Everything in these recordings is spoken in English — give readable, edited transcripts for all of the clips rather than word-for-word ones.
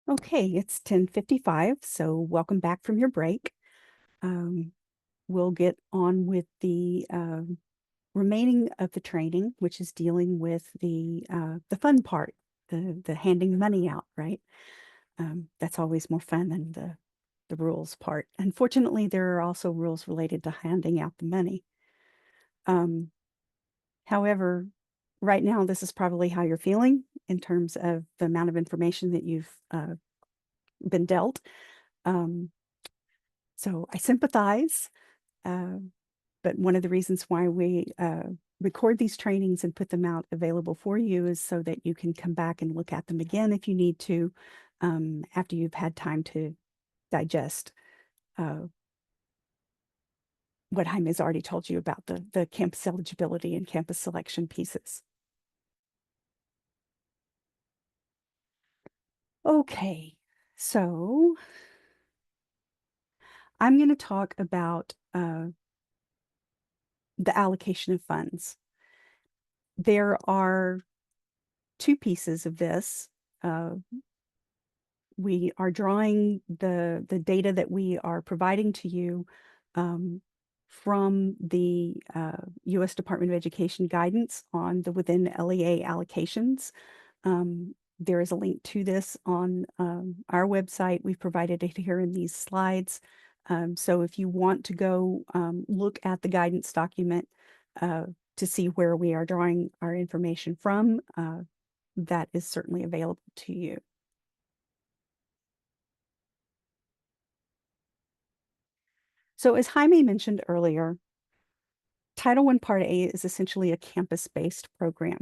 Okay, it's 10:55, so welcome back from your break. Um, we'll get on with the remaining of the training, which is dealing with the fun part, the handing money out, right? That's always more fun than the rules part. Unfortunately, there are also rules related to handing out the money. Um, However, right now, this is probably how you're feeling in terms of the amount of information that you've been dealt. Um, So I sympathize, uh, but one of the reasons why we record these trainings and put them out available for you is so that you can come back and look at them again if you need to, after you've had time to digest uh, what Jaime has already told you about the campus eligibility and campus selection pieces. Okay, so I'm going to talk about the allocation of funds. There are two pieces of this. Uh, we are drawing the data that we are providing to you from the U.S. Department of Education guidance on the Within-LEA allocations. There is a link to this on our website. We've provided it here in these slides. So if you want to go look at the guidance document to see where we are drawing our information from, that is certainly available to you. So as Jaime mentioned earlier, Title I Part A is essentially a campus-based program.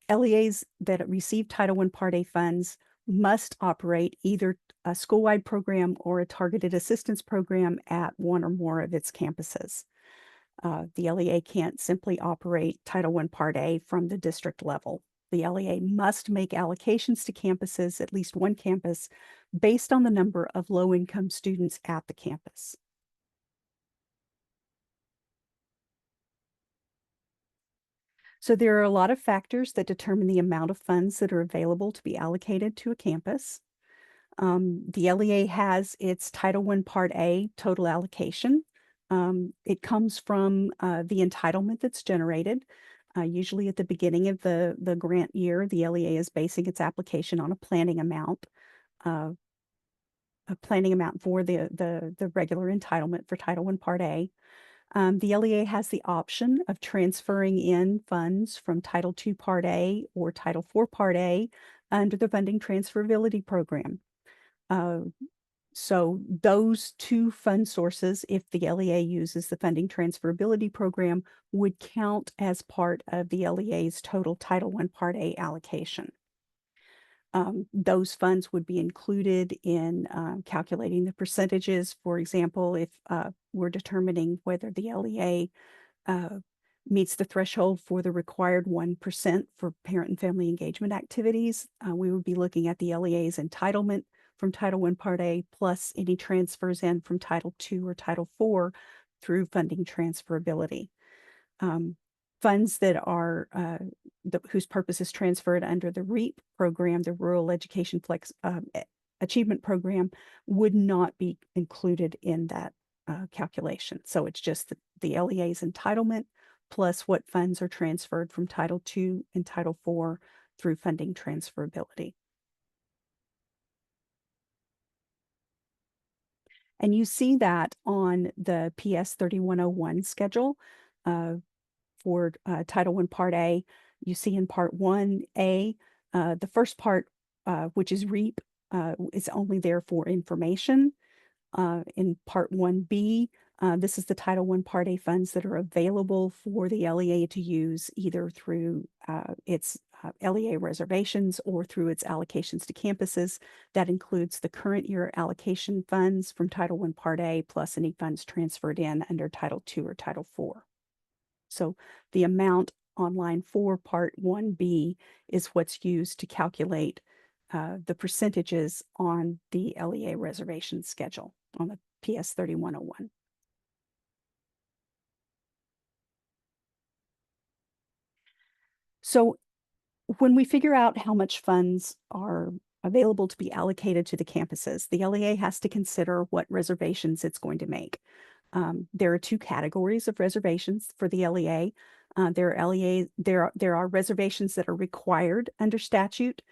LEAs that receive Title I Part A funds must operate either a school-wide program or a targeted assistance program at one or more of its campuses. The LEA can't simply operate Title I Part A from the district level. The LEA must make allocations to campuses, at least one campus, based on the number of low-income students at the campus. So there are a lot of factors that determine the amount of funds that are available to be allocated to a campus. The LEA has its Title I Part A total allocation. It comes from the entitlement that's generated. Usually at the beginning of the grant year, the LEA is basing its application on uh, a planning amount for the regular entitlement for Title I Part A. The LEA has the option of transferring in funds from Title II Part A or Title IV Part A under the funding transferability program. So those two fund sources, if the LEA uses the funding transferability program, would count as part of the LEA's total Title I Part A allocation. Those funds would be included in calculating the percentages. For example, if we're determining whether the LEA meets the threshold for the required 1% for parent and family engagement activities, we would be looking at the LEA's entitlement from Title I Part A plus any transfers in from Title II or Title IV through funding transferability. Funds that are whose purpose is transferred under the REAP program, the Rural Education Flex Achievement Program, would not be included in that calculation. So it's just the LEA's entitlement plus what funds are transferred from Title II and Title IV through funding transferability. And you see that on the PS 3101 schedule for Title I Part A. You see in Part 1A, the first part, which is REAP, is only there for information. In Part 1B, this is the Title I Part A funds that are available for the LEA to use either through its LEA reservations or through its allocations to campuses. That includes the current year allocation funds from Title I Part A plus any funds transferred in under Title II or Title IV. So the amount on line 4, Part 1B, is what's used to calculate the percentages on the LEA reservation schedule on the PS 3101. So when we figure out how much funds are available to be allocated to the campuses. The LEA has to consider what reservations it's going to make. There are two categories of reservations for the LEA. There are reservations that are required under statute,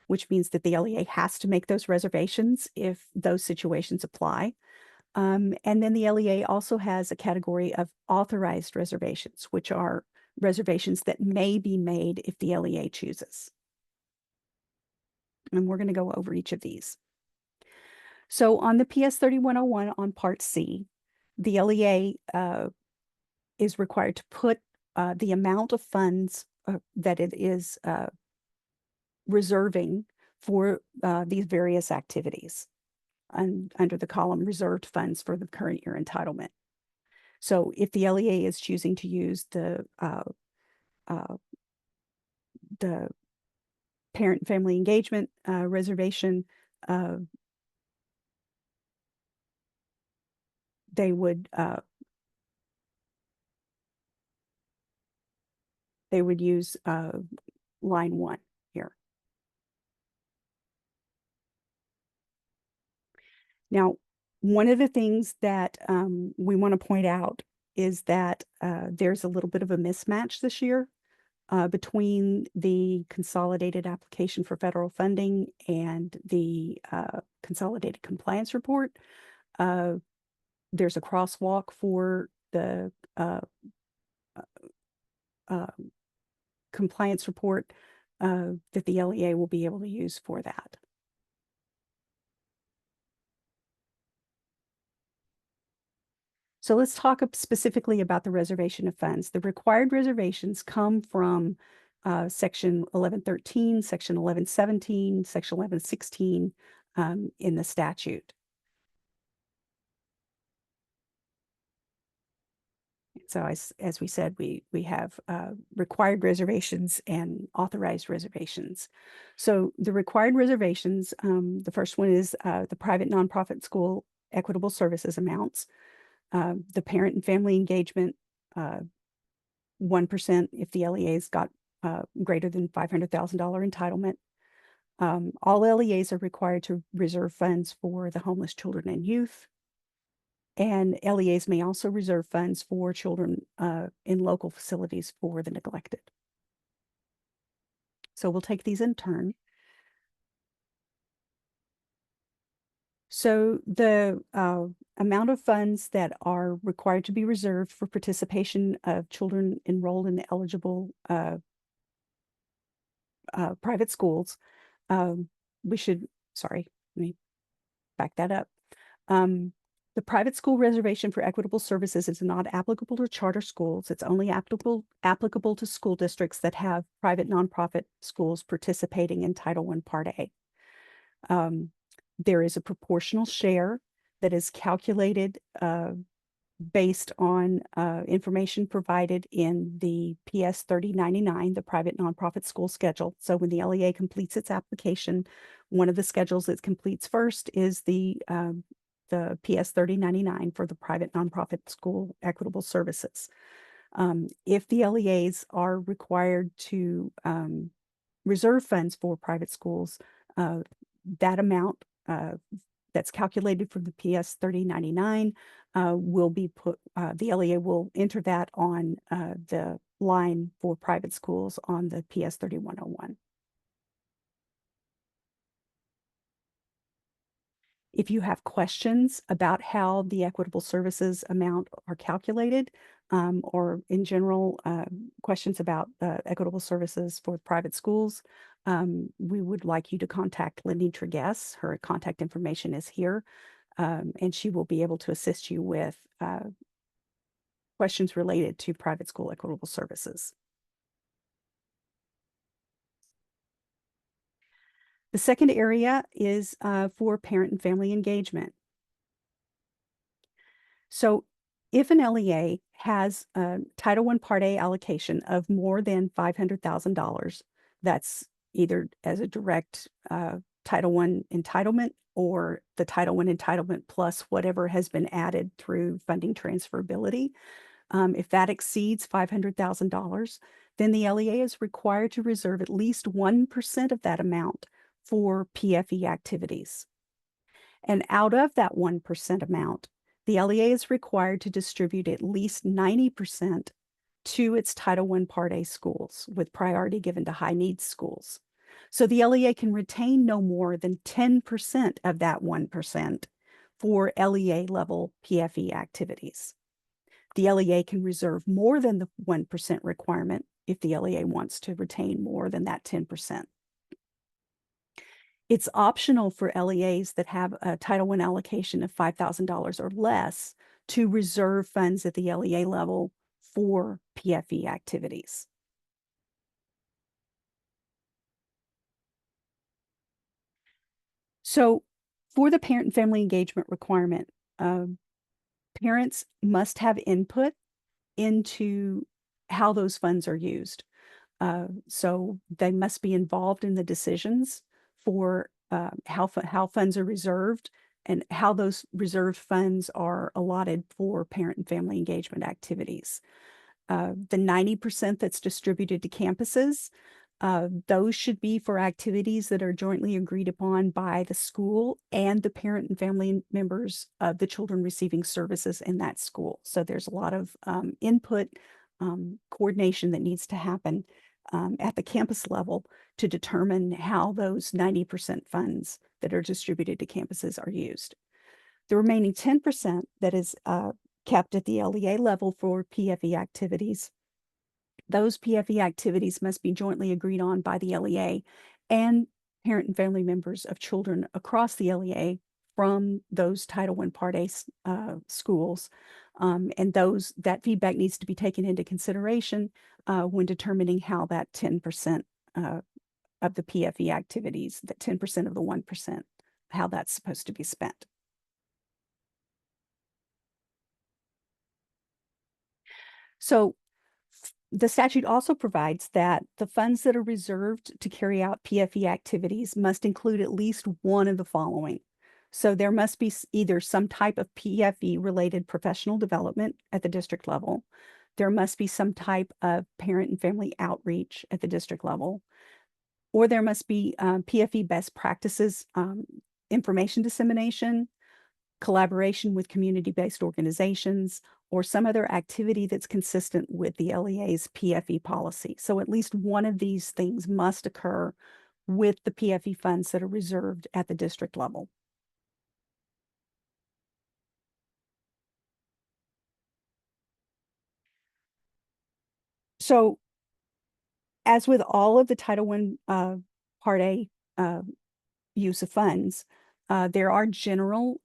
which means that the LEA has to make those reservations if those situations apply. And then the LEA also has a category of authorized reservations, which are reservations that may be made if the LEA chooses. And we're going to go over each of these. So on the PS 3101 on Part C, the LEA is required to put the amount of funds that it is reserving for these various activities under the column reserved funds for the current year entitlement. So if the LEA is choosing to use the parent and family engagement reservation, they would use line 1 here. Now, one of the things that we want to point out is that there's a little bit of a mismatch this year between the consolidated application for federal funding and the consolidated compliance report. There's a crosswalk for the compliance report that the LEA will be able to use for that. So let's talk specifically about the reservation of funds. The required reservations come from Section 1113, Section 1117, Section 1116 in the statute. So as we said, we have required reservations and authorized reservations. So the required reservations, the first one is the private nonprofit school equitable services amounts. The parent and family engagement, 1% if the LEA's got greater than $500,000 entitlement. All LEAs are required to reserve funds for the homeless children and youth. And LEAs may also reserve funds for children in local facilities for the neglected. So we'll take these in turn. So the amount of funds that are required to be reserved for participation of children enrolled in the eligible private schools, sorry, let me back that up. The private school reservation for equitable services is not applicable to charter schools. It's only applicable to school districts that have private nonprofit schools participating in Title I Part A. There is a proportional share that is calculated based on information provided in the PS 3099, the private nonprofit school schedule. So when the LEA completes its application, one of the schedules it completes first is the PS 3099 for the private nonprofit school equitable services. If the LEAs are required to reserve funds for private schools, that amount that's calculated from the PS 3099 will be put, the LEA will enter that on the line for private schools on the PS 3101. If you have questions about how the equitable services amount are calculated, or in general, questions about equitable services for private schools, we would like you to contact Lenitra Guess. Her contact information is here, and she will be able to assist you with questions related to private school equitable services. The second area is for parent and family engagement. So if an LEA has a Title I Part A allocation of more than $500,000, that's either as a direct Title I entitlement or the Title I entitlement plus whatever has been added through funding transferability. If that exceeds $500,000, then the LEA is required to reserve at least 1% of that amount for PFE activities. And out of that 1% amount, the LEA is required to distribute at least 90% to its Title I Part A schools, with priority given to high needs schools. So the LEA can retain no more than 10% of that 1% for LEA level PFE activities. The LEA can reserve more than the 1% requirement if the LEA wants to retain more than that 10%. It's optional for LEAs that have a Title I allocation of $5,000 or less to reserve funds at the LEA level for PFE activities. So for the parent and family engagement requirement, parents must have input into how those funds are used. So they must be involved in the decisions for how funds are reserved and how those reserved funds are allotted for parent and family engagement activities. The 90% that's distributed to campuses, those should be for activities that are jointly agreed upon by the school and the parent and family members of the children receiving services in that school. So there's a lot of input, coordination that needs to happen at the campus level to determine how those 90% funds that are distributed to campuses are used. The remaining 10% that is kept at the LEA level for PFE activities, those PFE activities must be jointly agreed on by the LEA and parent and family members of children across the LEA from those Title I Part A schools. And that feedback needs to be taken into consideration when determining how that 10% of the PFE activities, that 10% of the 1%, how that's supposed to be spent. So the statute also provides that the funds that are reserved to carry out PFE activities must include at least one of the following. So there must be either some type of PFE related professional development at the district level. There must be some type of parent and family outreach at the district level, or there must be PFE best practices, information dissemination, collaboration with community-based organizations, or some other activity that's consistent with the LEA's PFE policy. So at least one of these things must occur with the PFE funds that are reserved at the district level. So as with all of the Title I Part A use of funds, there are general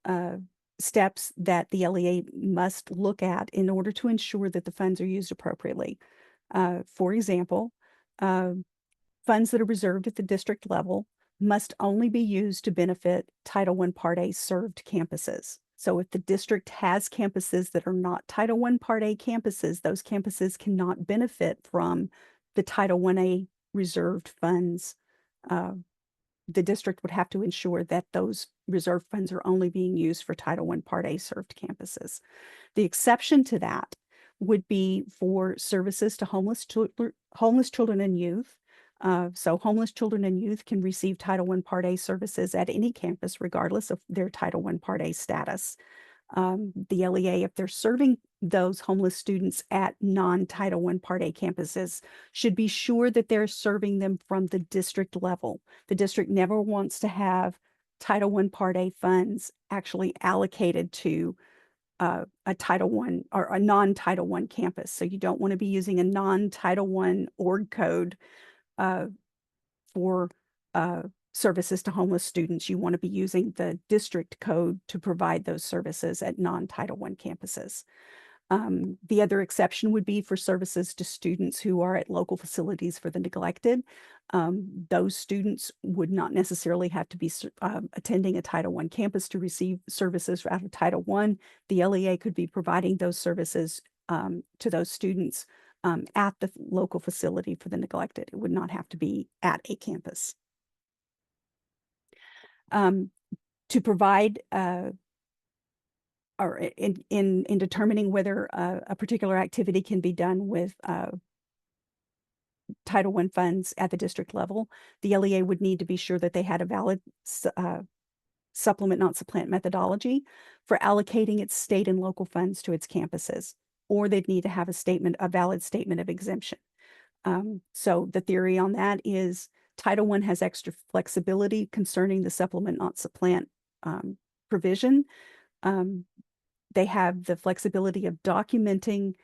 steps that the LEA must look at in order to ensure that the funds are used appropriately. For example, funds that are reserved at the district level must only be used to benefit Title I Part A served campuses. So if the district has campuses that are not Title I Part A campuses, those campuses cannot benefit from the Title I-A reserved funds. The district would have to ensure that those reserved funds are only being used for Title I Part A served campuses. The exception to that would be for services to homeless children and youth. So homeless children and youth can receive Title I Part A services at any campus, regardless of their Title I Part A status. The LEA, if they're serving those homeless students at non-Title I Part A campuses, should be sure that they're serving them from the district level. The district never wants to have Title I Part A funds actually allocated to a Title I or a non-Title I campus. So you don't want to be using a non-Title I org code for services to homeless students. You want to be using the district code to provide those services at non-Title I campuses. The other exception would be for services to students who are at local facilities for the neglected. Those students would not necessarily have to be attending a Title I campus to receive services out of Title I. The LEA could be providing those services to those students at the local facility for the neglected. It would not have to be at a campus. To provide or in determining whether a particular activity can be done with Title I funds at the district level, the LEA would need to be sure that they had a valid supplement, not supplant methodology for allocating its state and local funds to its campuses, or they'd need to have a valid statement of exemption. So the theory on that is Title I has extra flexibility concerning the supplement, not supplant provision. They have the flexibility of documenting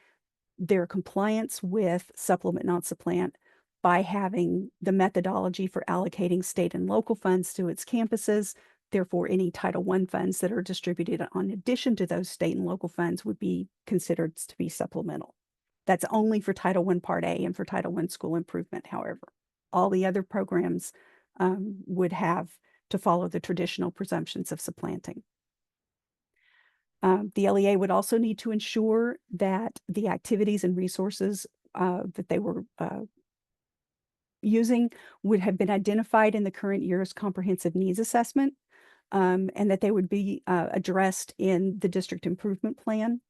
their compliance with supplement, not supplant by having the methodology for allocating state and local funds to its campuses. Therefore, any Title I funds that are distributed in addition to those state and local funds would be considered to be supplemental. That's only for Title I Part A and for Title I school improvement, however. All the other programs would have to follow the traditional presumptions of supplanting. The LEA would also need to ensure that the activities and resources that they were using would have been identified in the current year's comprehensive needs assessment, and that they would be addressed in the district improvement plan.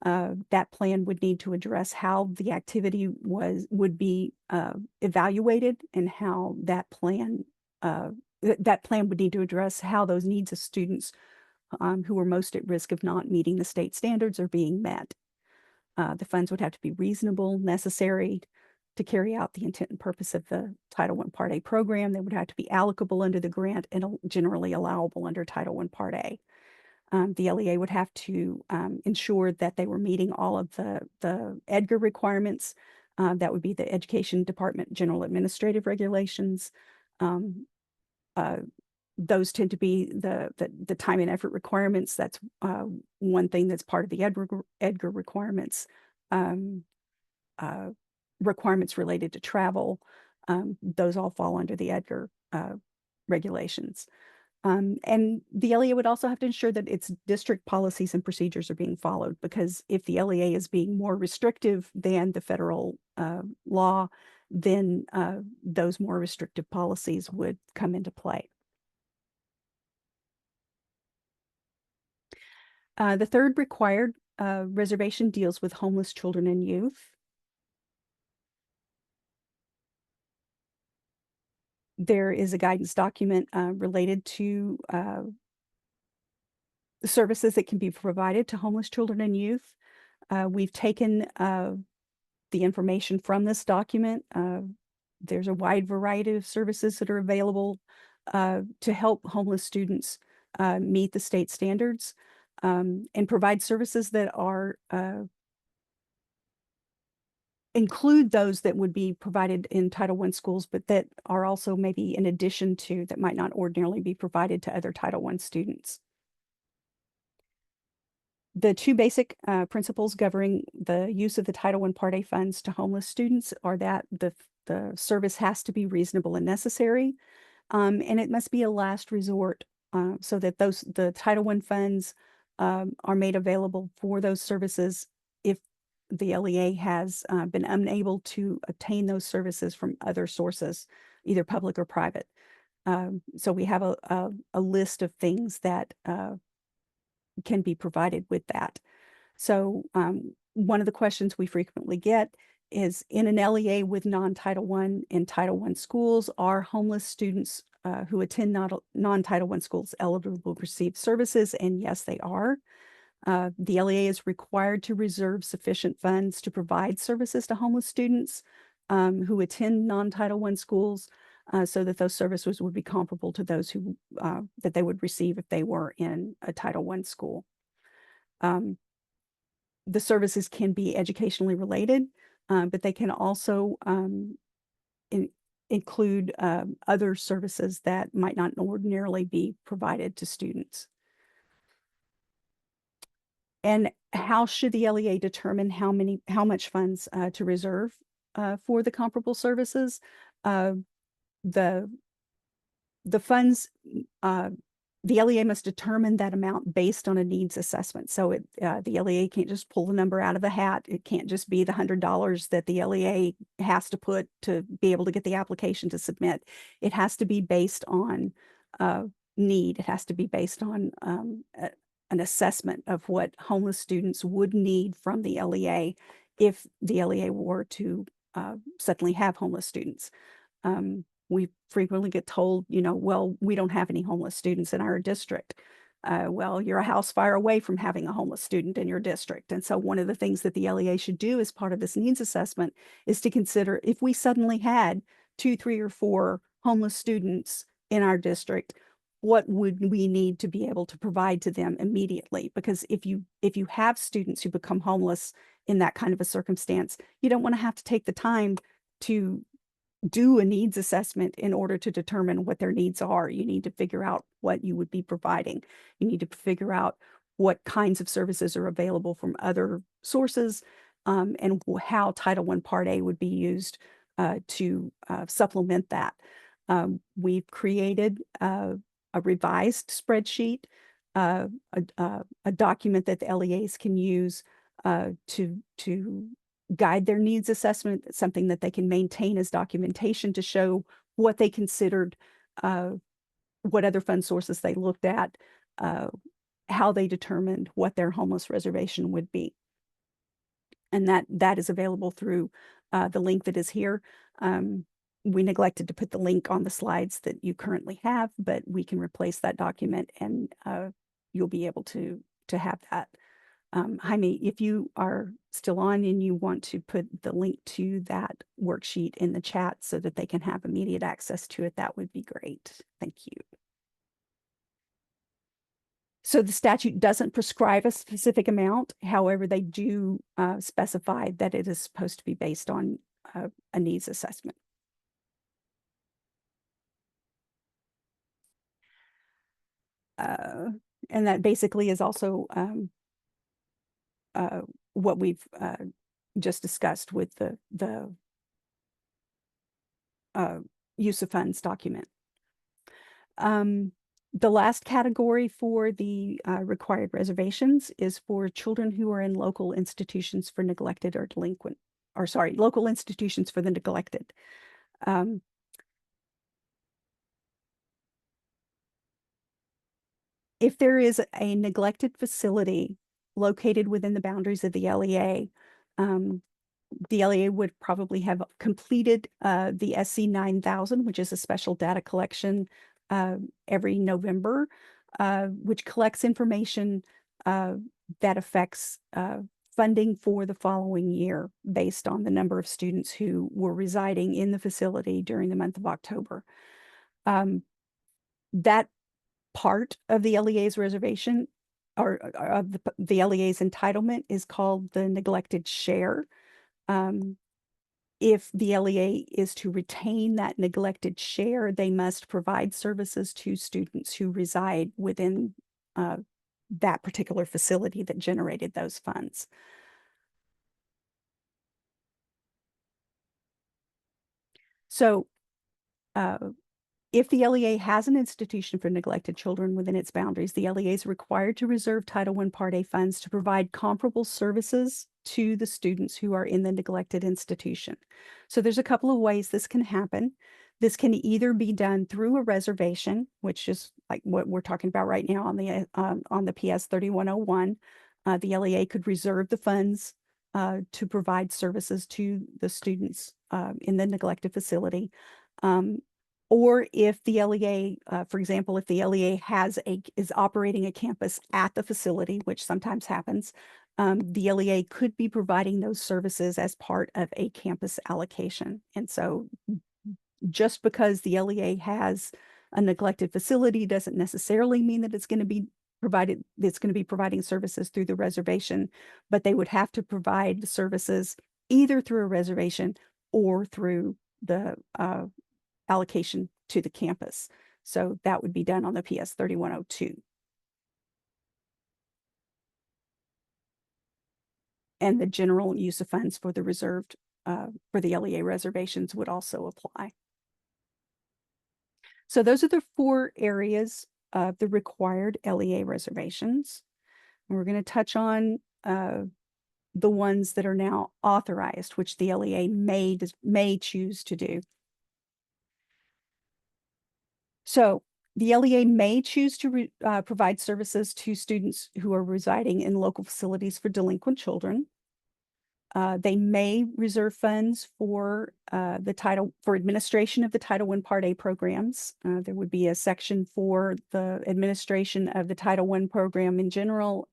That plan would need to address how the activity would be evaluated, and how that plan would need to address how those needs of students who are most at risk of not meeting the state standards are being met. The funds would have to be reasonable, necessary to carry out the intent and purpose of the Title I Part A program. They would have to be allocable under the grant and generally allowable under Title I Part A. The LEA would have to ensure that they were meeting all of the EDGAR requirements. That would be the Education Department General Administrative Regulations. Those tend to be the time and effort requirements. That's one thing that's part of the EDGAR requirements. Requirements related to travel, those all fall under the EDGAR regulations. And the LEA would also have to ensure that its district policies and procedures are being followed, because if the LEA is being more restrictive than the federal law, then those more restrictive policies would come into play. The third required reservation deals with homeless children and youth. There is a guidance document related to the services that can be provided to homeless children and youth. We've taken the information from this document. There's a wide variety of services that are available to help homeless students meet the state standards, and provide services that are include those that would be provided in Title I schools, but that are also maybe in addition to, that might not ordinarily be provided to other Title I students. The two basic principles governing the use of the Title I Part A funds to homeless students are that the service has to be reasonable and necessary, and it must be a last resort, so that the Title I funds are made available for those services if the LEA has been unable to obtain those services from other sources, either public or private. So we have a list of things that can be provided with that. So one of the questions we frequently get is, in an LEA with non-Title I and Title I schools, are homeless students who attend non-Title I schools eligible to receive services? And yes, they are. The LEA is required to reserve sufficient funds to provide services to homeless students who attend non-Title I schools, so that those services would be comparable to those who that they would receive if they were in a Title I school. The services can be educationally related, but they can also include other services that might not ordinarily be provided to students. And how should the LEA determine how much funds to reserve for the comparable services? The funds, the LEA must determine that amount based on a needs assessment. So the LEA can't just pull the number out of the hat. It can't just be the $100 that the LEA has to put to be able to get the application to submit. It has to be based on need. It has to be based on an assessment of what homeless students would need from the LEA if the LEA were to suddenly have homeless students. We frequently get told, well, we don't have any homeless students in our district. Well, you're a house fire away from having a homeless student in your district. And so one of the things that the LEA should do as part of this needs assessment is to consider if we suddenly had 2, 3, or 4 homeless students in our district, what would we need to be able to provide to them immediately? Because if you have students who become homeless in that kind of a circumstance, you don't want to have to take the time to do a needs assessment in order to determine what their needs are. You need to figure out what you would be providing. You need to figure out what kinds of services are available from other sources, and how Title I Part A would be used to supplement that. We've created a revised spreadsheet, a document that the LEAs can use to guide their needs assessment, something that they can maintain as documentation to show what they considered, what other fund sources they looked at, how they determined what their homeless reservation would be. And that is available through the link that is here. We neglected to put the link on the slides that you currently have, but we can replace that document, and you'll be able to have that. Jaime, if you are still on and you want to put the link to that worksheet in the chat so that they can have immediate access to it, that would be great. Thank you. So the statute doesn't prescribe a specific amount. However, they do specify that it is supposed to be based on a needs assessment. And that basically is also what we've just discussed with the use of funds document. The last category for the required reservations is for children who are in local institutions for neglected or delinquent, or sorry, local institutions for the neglected. If there is a neglected facility located within the boundaries of the LEA, the LEA would probably have completed the SC 9000, which is a special data collection every November, which collects information that affects funding for the following year based on the number of students who were residing in the facility during the month of October. That part of the LEA's reservation, or of the LEA's entitlement, is called the neglected share. If the LEA is to retain that neglected share, they must provide services to students who reside within that particular facility that generated those funds. So if the LEA has an institution for neglected children within its boundaries, the LEA is required to reserve Title I Part A funds to provide comparable services to the students who are in the neglected institution. So there's a couple of ways this can happen. This can either be done through a reservation, which is like what we're talking about right now on the PS 3101. The LEA could reserve the funds to provide services to the students in the neglected facility. Or if the LEA, for example, if the LEA is operating a campus at the facility, which sometimes happens, the LEA could be providing those services as part of a campus allocation. And so just because the LEA has a neglected facility doesn't necessarily mean that it's going to be providing services through the reservation, but they would have to provide the services either through a reservation or through the allocation to the campus. So that would be done on the PS 3102. And the general use of funds for the reserved, for the LEA reservations would also apply. So those are the 4 areas of the required LEA reservations. And we're going to touch on the ones that are now authorized, which the LEA may choose to do. So the LEA may choose to provide services to students who are residing in local facilities for delinquent children. They may reserve funds for administration of the Title I Part A programs. There would be a section for the administration of the Title I program in general,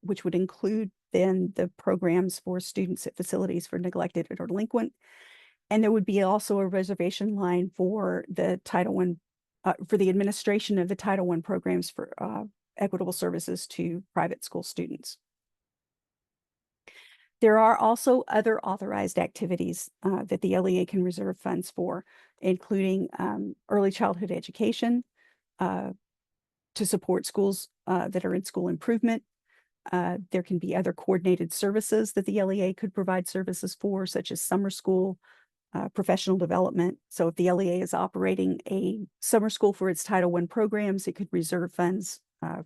which would include then the programs for students at facilities for neglected or delinquent. And there would be also a reservation line for the Title I, for the administration of the Title I programs for equitable services to private school students. There are also other authorized activities that the LEA can reserve funds for, including early childhood education to support schools that are in school improvement. There can be other coordinated services that the LEA could provide services for, such as summer school, professional development. So if the LEA is operating a summer school for its Title I programs, it could reserve funds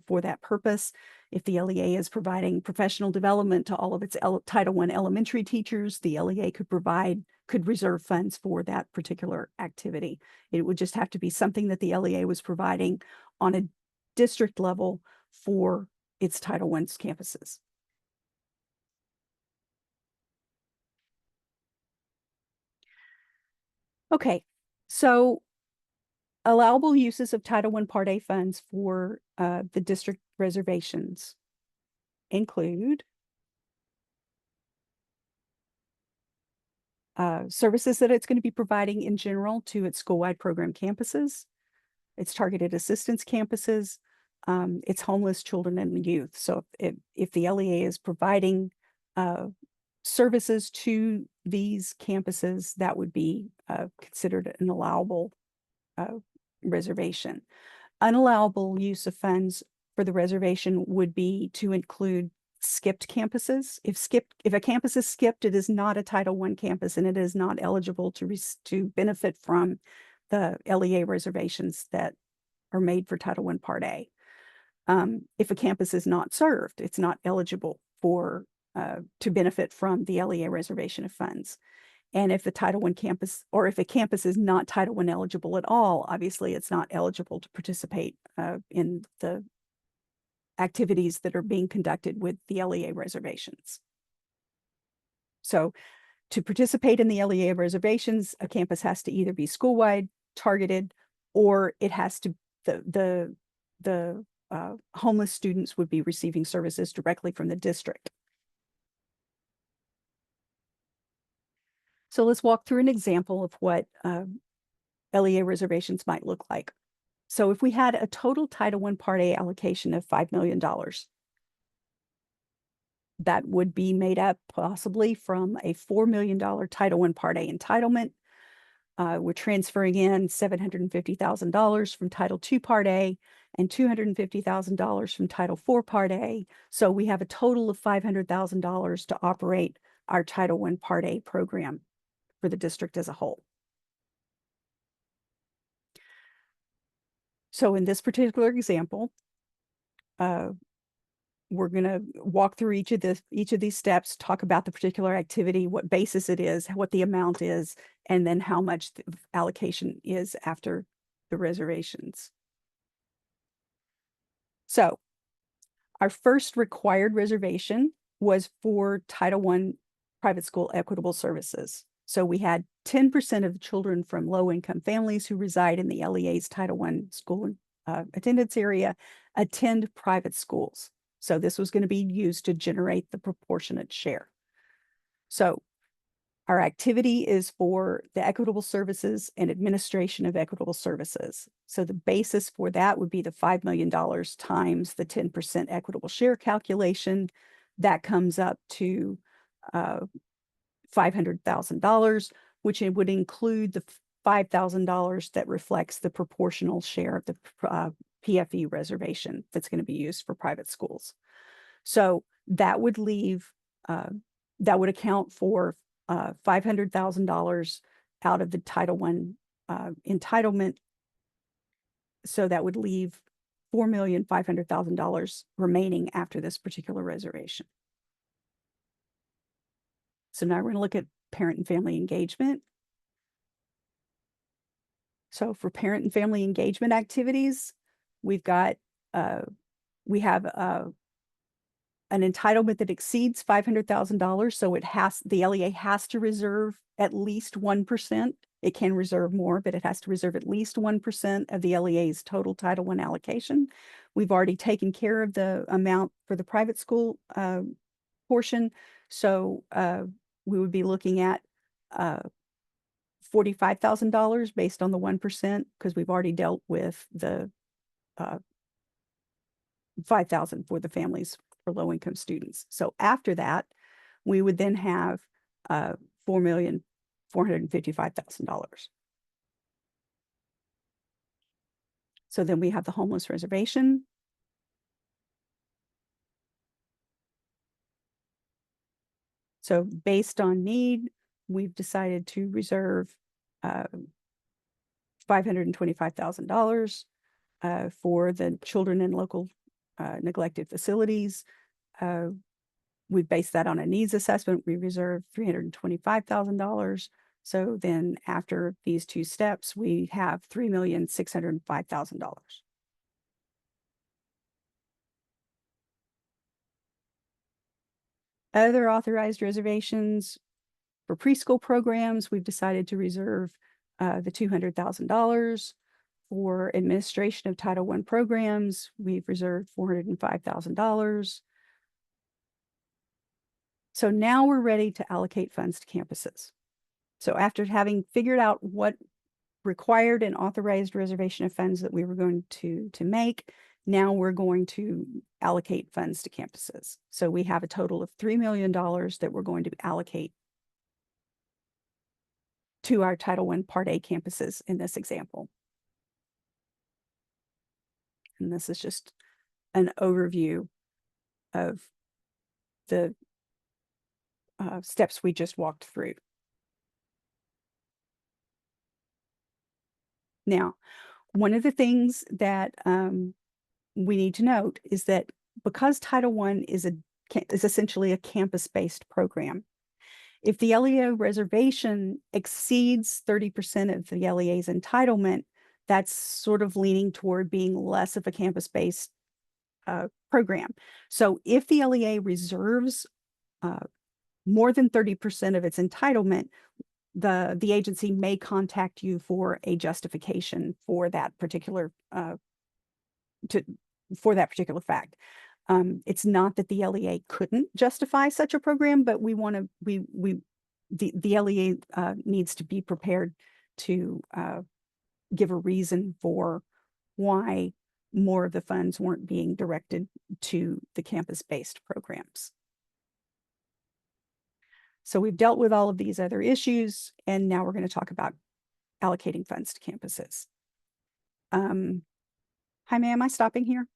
for that purpose. If the LEA is providing professional development to all of its Title I elementary teachers, the LEA could reserve funds for that particular activity. It would just have to be something that the LEA was providing on a district level for its Title I campuses. Okay, so allowable uses of Title I Part A funds for the district reservations include services that it's going to be providing in general to its school-wide program campuses, its targeted assistance campuses, its homeless children and youth. So if the LEA is providing services to these campuses, that would be considered an allowable reservation. Unallowable use of funds for the reservation would be to include skipped campuses. If a campus is skipped, it is not a Title I campus and it is not eligible to benefit from the LEA reservations that are made for Title I Part A. If a campus is not served, it's not eligible for to benefit from the LEA reservation of funds. And if the Title I campus, or if a campus is not Title I eligible at all, obviously it's not eligible to participate in the activities that are being conducted with the LEA reservations. So to participate in the LEA reservations, a campus has to either be school-wide, targeted, or it has to, the homeless students would be receiving services directly from the district. So let's walk through an example of what LEA reservations might look like. So if we had a total Title I Part A allocation of $5 million, that would be made up possibly from a $4 million Title I Part A entitlement. We're transferring in $750,000 from Title II Part A and $250,000 from Title IV Part A. So we have a total of $500,000 to operate our Title I Part A program for the district as a whole. So in this particular example, we're going to walk through each of these steps, talk about the particular activity, what basis it is, what the amount is, and then how much the allocation is after the reservations. So our first required reservation was for Title I private school equitable services. So we had 10% of the children from low-income families who reside in the LEA's Title I school attendance area attend private schools. So this was going to be used to generate the proportionate share. So our activity is for the equitable services and administration of equitable services. So the basis for that would be the $5 million times the 10% equitable share calculation. That comes up to $500,000, which it would include the $5,000 that reflects the proportional share of the PFE reservation that's going to be used for private schools. So that would leave, that would account for $500,000 out of the Title I entitlement. So that would leave $4,500,000 remaining after this particular reservation. So now we're going to look at parent and family engagement. So for parent and family engagement activities, we've got, we have an entitlement that exceeds $500,000. So the LEA has to reserve at least 1%. It can reserve more, but it has to reserve at least 1% of the LEA's total Title I allocation. We've already taken care of the amount for the private school portion. So we would be looking at $45,000 based on the 1%, because we've already dealt with the $5,000 for the families for low-income students. So after that, we would then have $4,455,000. So then we have the homeless reservation. So based on need, we've decided to reserve $525,000 for the children in local neglected facilities. We based that on a needs assessment. We reserved $325,000. So then after these two steps, we have $3,605,000. Other authorized reservations for preschool programs, we've decided to reserve the $200,000. For administration of Title I programs, we've reserved $405,000. So now we're ready to allocate funds to campuses. So after having figured out what required and authorized reservation of funds that we were going to make, now we're going to allocate funds to campuses. So we have a total of $3 million that we're going to allocate to our Title I Part A campuses in this example. And this is just an overview of the steps we just walked through. Now, one of the things that we need to note is that because Title I is essentially a campus-based program, if the LEA reservation exceeds 30% of the LEA's entitlement, that's sort of leaning toward being less of a campus-based program. So if the LEA reserves more than 30% of its entitlement, the agency may contact you for a justification for that particular fact. It's not that the LEA couldn't justify such a program, but the LEA needs to be prepared to give a reason for why more of the funds weren't being directed to the campus-based programs. So we've dealt with all of these other issues, and now we're going to talk about allocating funds to campuses. Jaime, am I stopping here?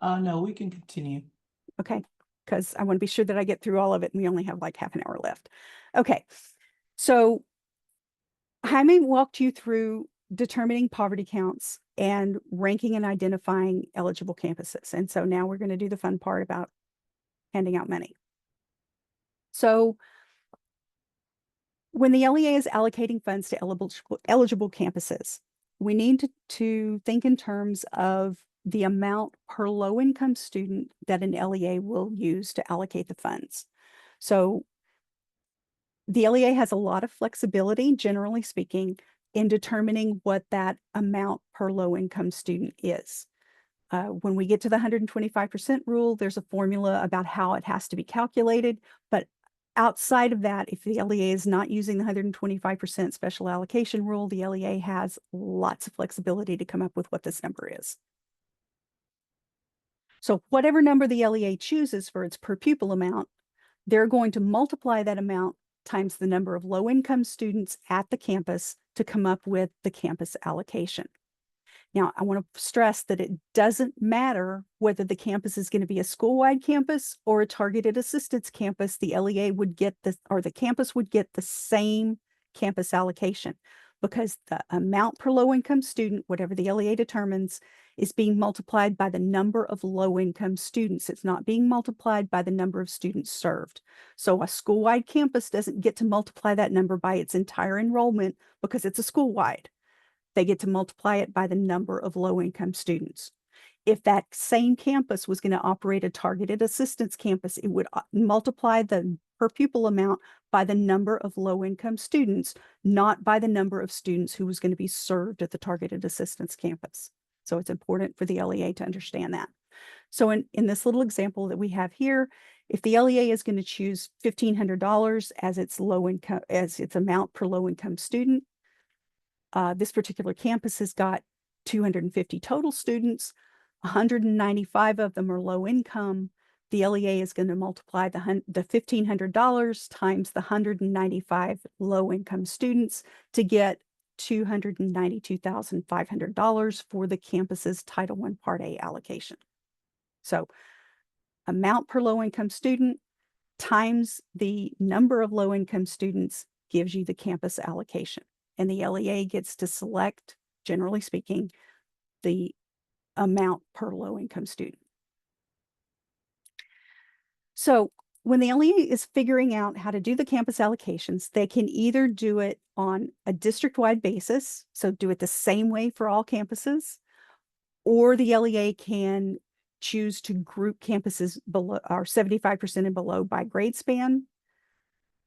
No, we can continue. Okay, because I want to be sure that I get through all of it, and we only have like half an hour left. Okay, so Jaime walked you through determining poverty counts and ranking and identifying eligible campuses. And so now we're going to do the fun part about handing out money. So when the LEA is allocating funds to eligible campuses, we need to think in terms of the amount per low-income student that an LEA will use to allocate the funds. So the LEA has a lot of flexibility, generally speaking, in determining what that amount per low-income student is. When we get to the 125% rule, there's a formula about how it has to be calculated. But outside of that, if the LEA is not using the 125% special allocation rule, the LEA has lots of flexibility to come up with what this number is. So whatever number the LEA chooses for its per pupil amount, they're going to multiply that amount times the number of low-income students at the campus to come up with the campus allocation. Now, I want to stress that it doesn't matter whether the campus is going to be a school-wide campus or a targeted assistance campus. The LEA would get the campus would get the same campus allocation, because the amount per low-income student, whatever the LEA determines, is being multiplied by the number of low-income students. It's not being multiplied by the number of students served. So a school-wide campus doesn't get to multiply that number by its entire enrollment because it's a school-wide. They get to multiply it by the number of low-income students. if that same campus was going to operate a targeted assistance campus, it would multiply the per pupil amount by the number of low-income students, not by the number of students who was going to be served at the targeted assistance campus. So it's important for the LEA to understand that. So in this little example that we have here, if the LEA is going to choose $1,500 as its amount per low-income student, this particular campus has got 250 total students, 195 of them are low income. The LEA is going to multiply the $1,500 times the 195 low income students to get $292,500 for the campus's Title I Part A allocation. So amount per low income student times the number of low income students gives you the campus allocation. And the LEA gets to select, generally speaking, the amount per low income student. So when the LEA is figuring out how to do the campus allocations, they can either do it on a district-wide basis, so do it the same way for all campuses, or the LEA can choose to group campuses below or 75% and below by grade span,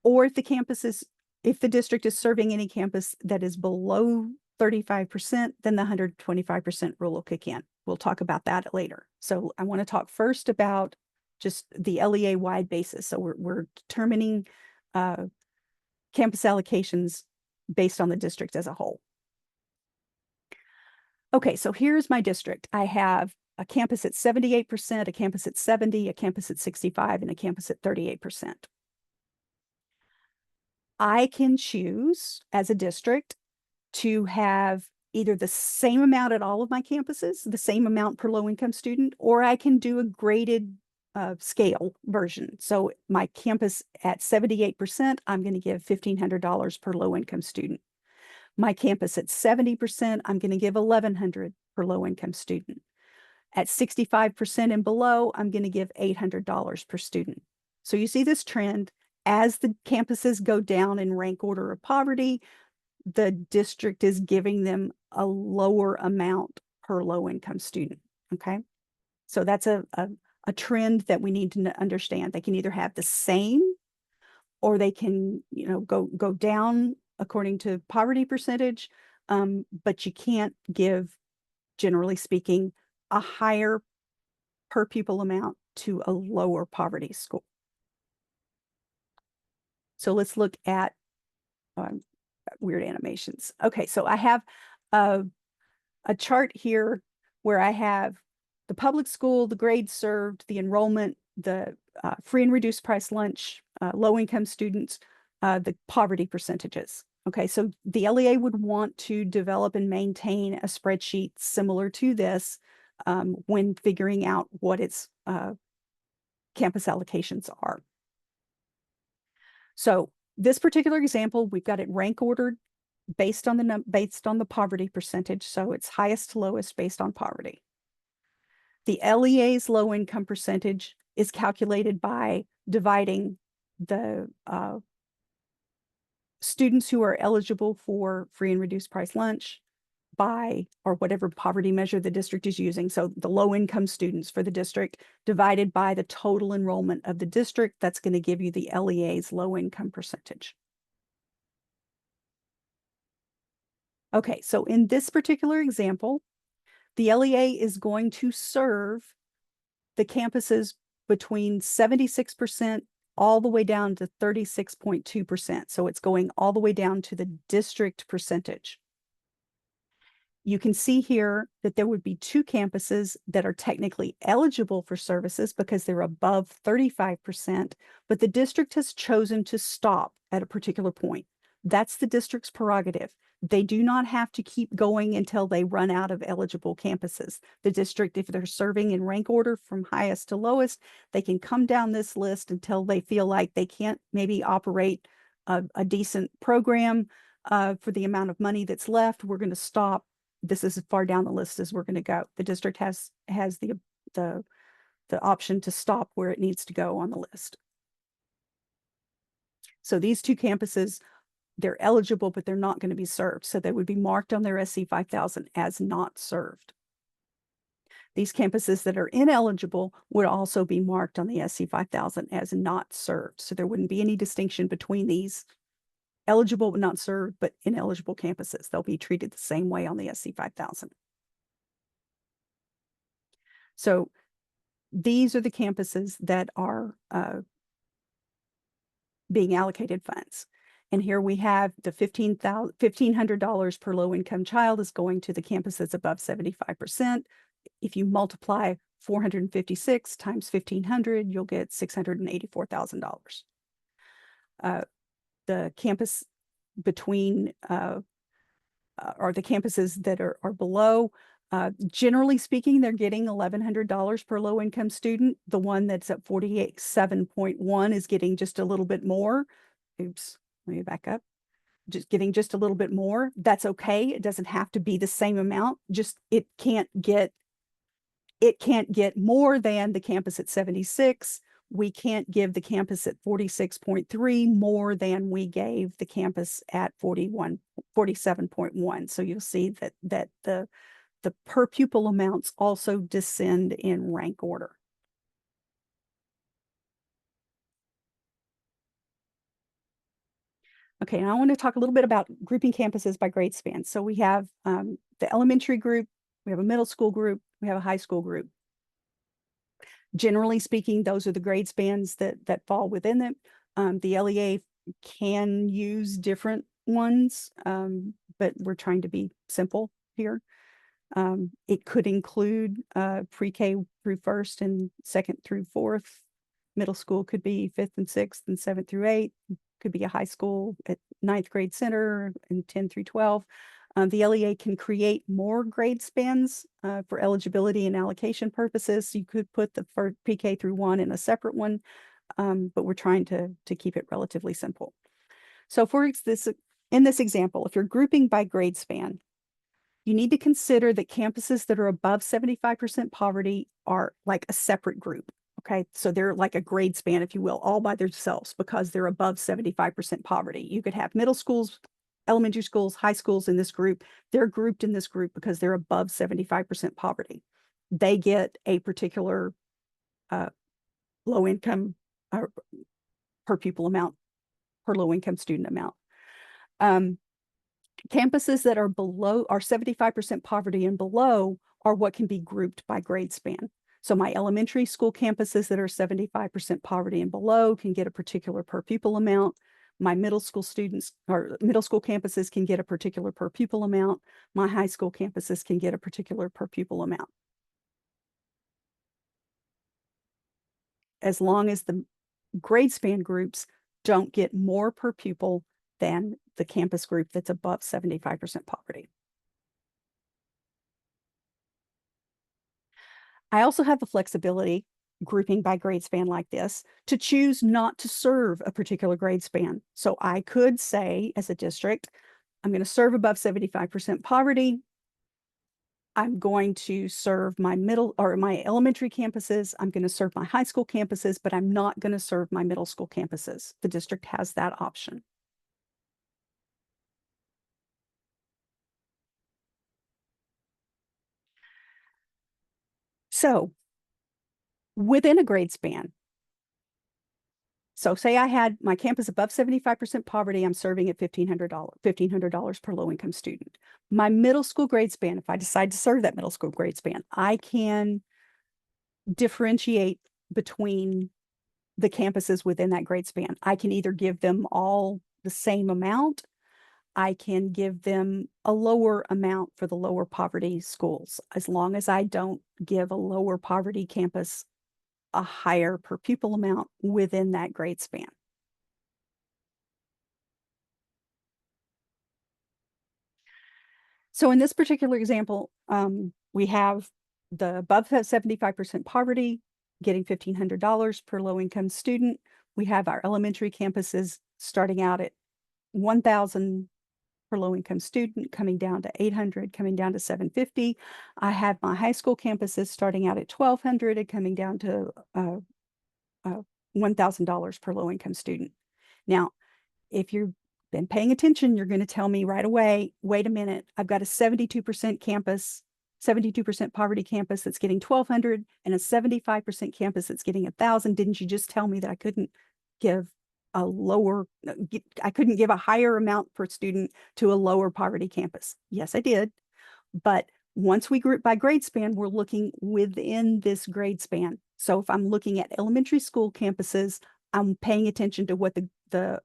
or if the district is serving any campus that is below 35%, then the 125% rule will kick in. We'll talk about that later. So I want to talk first about just the LEA-wide basis. So we're determining campus allocations based on the district as a whole. Okay, so here's my district. I have a campus at 78%, a campus at 70%, a campus at 65%, and a campus at 38%. I can choose as a district to have either the same amount at all of my campuses, the same amount per low-income student, or I can do a graded scale version. So my campus at 78%, I'm going to give $1,500 per low-income student. My campus at 70%, I'm going to give $1,100 per low-income student. At 65% and below, I'm going to give $800 per student. So you see this trend. As the campuses go down in rank order of poverty, the district is giving them a lower amount per low-income student, okay? So that's a trend that we need to understand. They can either have the same, or they can, go down according to poverty percentage, but you can't give, generally speaking, a higher per pupil amount to a lower poverty school. So let's look at weird animations. Okay, so I have a chart here where I have the public school, the grades served, the enrollment, the free and reduced price lunch, low-income students, the poverty percentages. Okay, so the LEA would want to develop and maintain a spreadsheet similar to this when figuring out what its campus allocations are. So this particular example, we've got it rank ordered based on the poverty percentage. So it's highest to lowest based on poverty. The LEA's low income percentage is calculated by dividing the students who are eligible for free and reduced price lunch by, or whatever poverty measure the district is using. So the low income students for the district divided by the total enrollment of the district, that's going to give you the LEA's low income percentage. Okay, so in this particular example, the LEA is going to serve the campuses between 76% all the way down to 36.2%. So it's going all the way down to the district percentage. You can see here that there would be two campuses that are technically eligible for services because they're above 35%, but the district has chosen to stop at a particular point. That's the district's prerogative. They do not have to keep going until they run out of eligible campuses. The district, if they're serving in rank order from highest to lowest, they can come down this list until they feel like they can't maybe operate a decent program for the amount of money that's left. We're going to stop. This is as far down the list as we're going to go. The district has the option to stop where it needs to go on the list. So these two campuses, they're eligible, but they're not going to be served. So they would be marked on their SC 5000 as not served. These campuses that are ineligible would also be marked on the SC 5000 as not served. So there wouldn't be any distinction between these eligible but not served, but ineligible campuses. They'll be treated the same way on the SC 5000. So these are the campuses that are being allocated funds. And here we have the $1,500 per low income child is going to the campus that's above 75%. If you multiply 456 times 1,500, you'll get $684,000. The campus between or the campuses that are below, generally speaking, they're getting $1,100 per low income student. The one that's at 47.1 is getting just a little bit more. Oops, let me back up. Just getting just a little bit more. That's okay. It doesn't have to be the same amount. Just it can't get more than the campus at 76. We can't give the campus at 46.3 more than we gave the campus at 47.1. So you'll see that the per pupil amounts also descend in rank order. Okay, now I want to talk a little bit about grouping campuses by grade span. So we have the elementary group, we have a middle school group, we have a high school group. Generally speaking, those are the grade spans that fall within them. The LEA can use different ones, but we're trying to be simple here. It could include pre-K through first and second through fourth. Middle school could be fifth and sixth and seventh through eighth. Could be a high school at ninth grade center and 10 through 12. The LEA can create more grade spans for eligibility and allocation purposes. You could put the pre-K through 1 in a separate one, but we're trying to keep it relatively simple. So in this example, if you're grouping by grade span, you need to consider that campuses that are above 75% poverty are like a separate group. Okay, so they're like a grade span, if you will, all by themselves because they're above 75% poverty. You could have middle schools, elementary schools, high schools in this group. They're grouped in this group because they're above 75% poverty. They get a particular low income per pupil amount, per low income student amount. Campuses that are below, are 75% poverty and below, are what can be grouped by grade span. So my elementary school campuses that are 75% poverty and below can get a particular per pupil amount. My middle school students or middle school campuses can get a particular per pupil amount. My high school campuses can get a particular per pupil amount. As long as the grade span groups don't get more per pupil than the campus group that's above 75% poverty. I also have the flexibility, grouping by grade span like this, to choose not to serve a particular grade span. So I could say as a district, I'm going to serve above 75% poverty. I'm going to serve my middle or my elementary campuses. I'm going to serve my high school campuses, but I'm not going to serve my middle school campuses. The district has that option. So within a grade span, so say I had my campus above 75% poverty, I'm serving at $1,500 per low income student. My middle school grade span, if I decide to serve that middle school grade span, I can differentiate between the campuses within that grade span. I can either give them all the same amount. I can give them a lower amount for the lower poverty schools, as long as I don't give a lower poverty campus a higher per pupil amount within that grade span. So in this particular example, we have the above 75% poverty getting $1,500 per low income student. We have our elementary campuses starting out at 1,000 per low income student, coming down to 800, coming down to 750. I have my high school campuses starting out at 1,200 and coming down to $1,000 per low income student. Now, if you've been paying attention, you're going to tell me right away, wait a minute, I've got a 72% campus, 72% poverty campus that's getting 1,200 and a 75% campus that's getting 1,000. Didn't you just tell me that I couldn't give a lower, I couldn't give a higher amount per student to a lower poverty campus? Yes, I did. But once we group by grade span, we're looking within this grade span. So if I'm looking at elementary school campuses, I'm paying attention to what the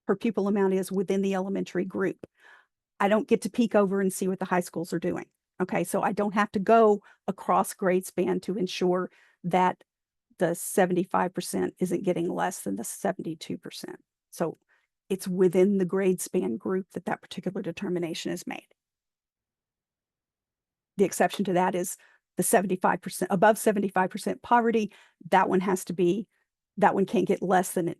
per pupil amount is within the elementary group. I don't get to peek over and see what the high schools are doing. Okay, so I don't have to go across grade span to ensure that the 75% isn't getting less than the 72%. So it's within the grade span group that that particular determination is made. The exception to that is the 75%, above 75% poverty. That one has to be, that one can't get less than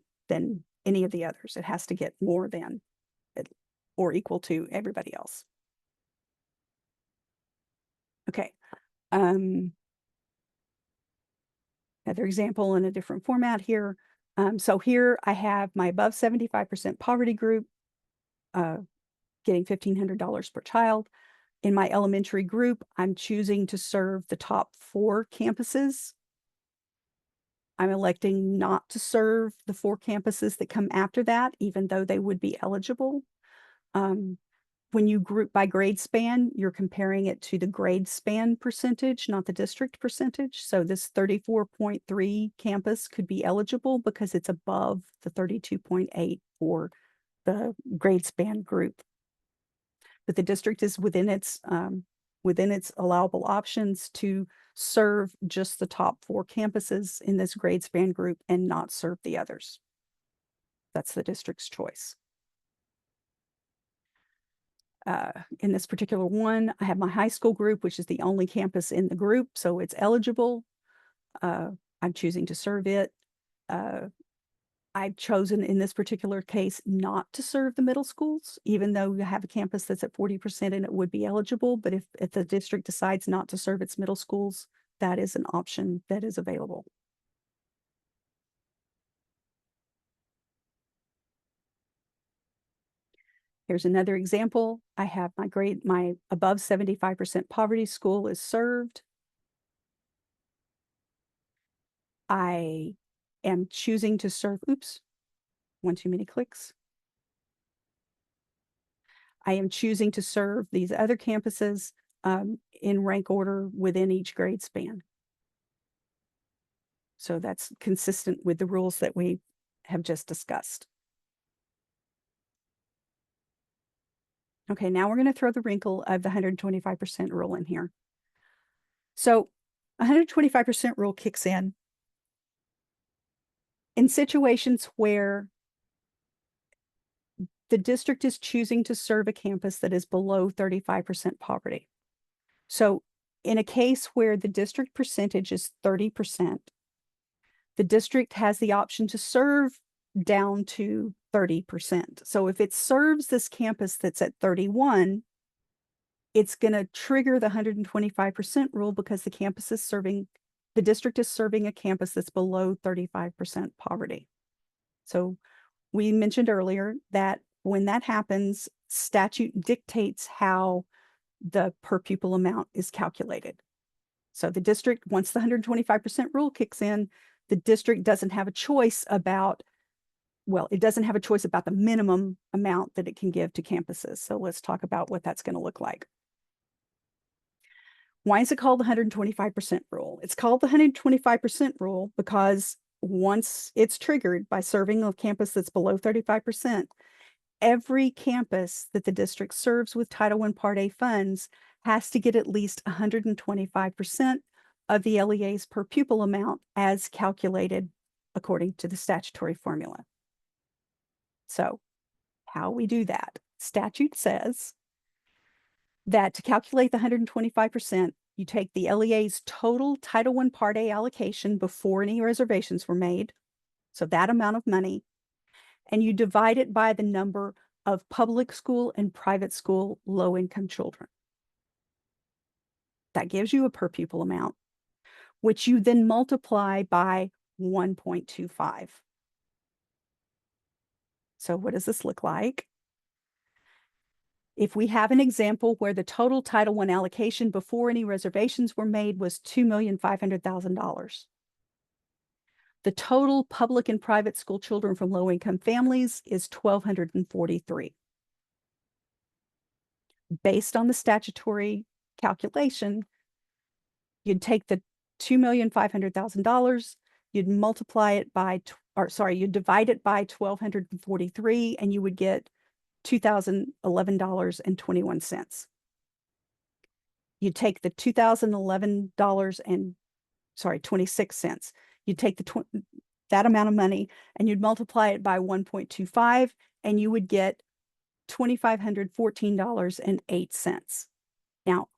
any of the others. It has to get more than or equal to everybody else. Okay. Another example in a different format here. So here I have my above 75% poverty group getting $1,500 per child. In my elementary group, I'm choosing to serve the top 4 campuses. I'm electing not to serve the 4 campuses that come after that, even though they would be eligible. When you group by grade span, you're comparing it to the grade span percentage, not the district percentage. So this 34.3 campus could be eligible because it's above the 32.8 for the grade span group. But the district is within its allowable options to serve just the top 4 campuses in this grade span group and not serve the others. That's the district's choice. In this particular one, I have my high school group, which is the only campus in the group, so it's eligible. I'm choosing to serve it. I've chosen in this particular case not to serve the middle schools, even though you have a campus that's at 40% and it would be eligible. But if the district decides not to serve its middle schools, that is an option that is available. Here's another example. I have my above 75% poverty school is served. I am choosing to serve, oops, one too many clicks. I am choosing to serve these other campuses in rank order within each grade span. So that's consistent with the rules that we have just discussed. Okay, now we're going to throw the wrinkle of the 125% rule in here. So 125% rule kicks in situations where the district is choosing to serve a campus that is below 35% poverty. So in a case where the district percentage is 30%, the district has the option to serve down to 30%. So if it serves this campus that's at 31, it's going to trigger the 125% rule because the district is serving a campus that's below 35% poverty. So we mentioned earlier that when that happens, statute dictates how the per pupil amount is calculated. So the district, once the 125% rule kicks in, the district doesn't have a choice about, well, it doesn't have a choice about the minimum amount that it can give to campuses. So let's talk about what that's going to look like. Why is it called the 125% rule? It's called the 125% rule because once it's triggered by serving a campus that's below 35%, every campus that the district serves with Title I Part A funds has to get at least 125% of the LEA's per pupil amount as calculated according to the statutory formula. So how we do that? Statute says that to calculate the 125%, you take the LEA's total Title I Part A allocation before any reservations were made, so that amount of money, and you divide it by the number of public school and private school low-income children. That gives you a per pupil amount, which you then multiply by 1.25. So what does this look like? If we have an example where the total Title I allocation before any reservations were made was $2,500,000. The total public and private school children from low-income families is 1,243. Based on the statutory calculation, you'd take the $2,500,000, you'd multiply it by, you'd divide it by 1,243, and you would get $2,011.21. You take the $2,011.26. You'd take that amount of money and you'd multiply it by 1.25, and you would get $2,514.08. Now,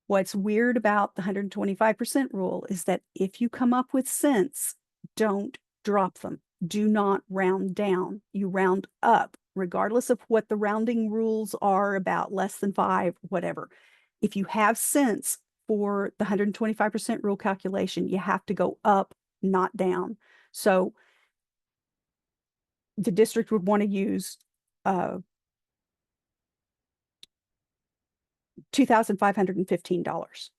what's weird about the 125% rule is that if you come up with cents, don't drop them. Do not round down. You round up, regardless of what the rounding rules are about less than 5, whatever. If you have cents for the 125% rule calculation, you have to go up, not down. So the district would want to use $2,515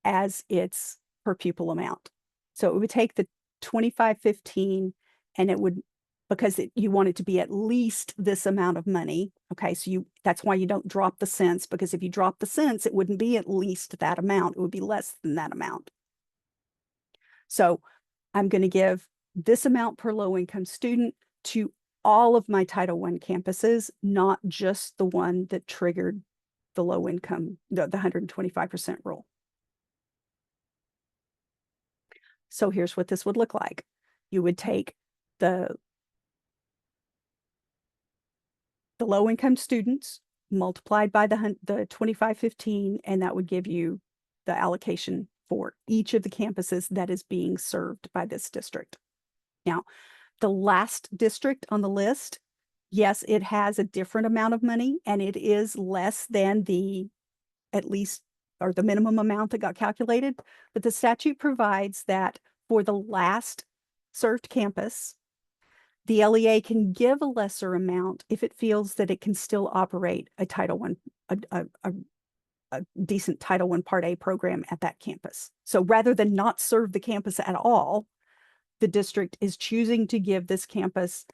as its per pupil amount. So it would take the 2,515, and it would, because you want it to be at least this amount of money. Okay, so that's why you don't drop the cents, because if you drop the cents, it wouldn't be at least that amount. It would be less than that amount. So I'm going to give this amount per low-income student to all of my Title I campuses, not just the one that triggered the low income, the 125% rule. So here's what this would look like. You would take the low income students multiplied by the 2,515, and that would give you the allocation for each of the campuses that is being served by this district. Now, the last district on the list, yes, it has a different amount of money, and it is less than the minimum amount that got calculated. But the statute provides that for the last served campus, the LEA can give a lesser amount if it feels that it can still operate a Title I, a decent Title I Part A program at that campus. So rather than not serve the campus at all, the district is choosing to give this campus,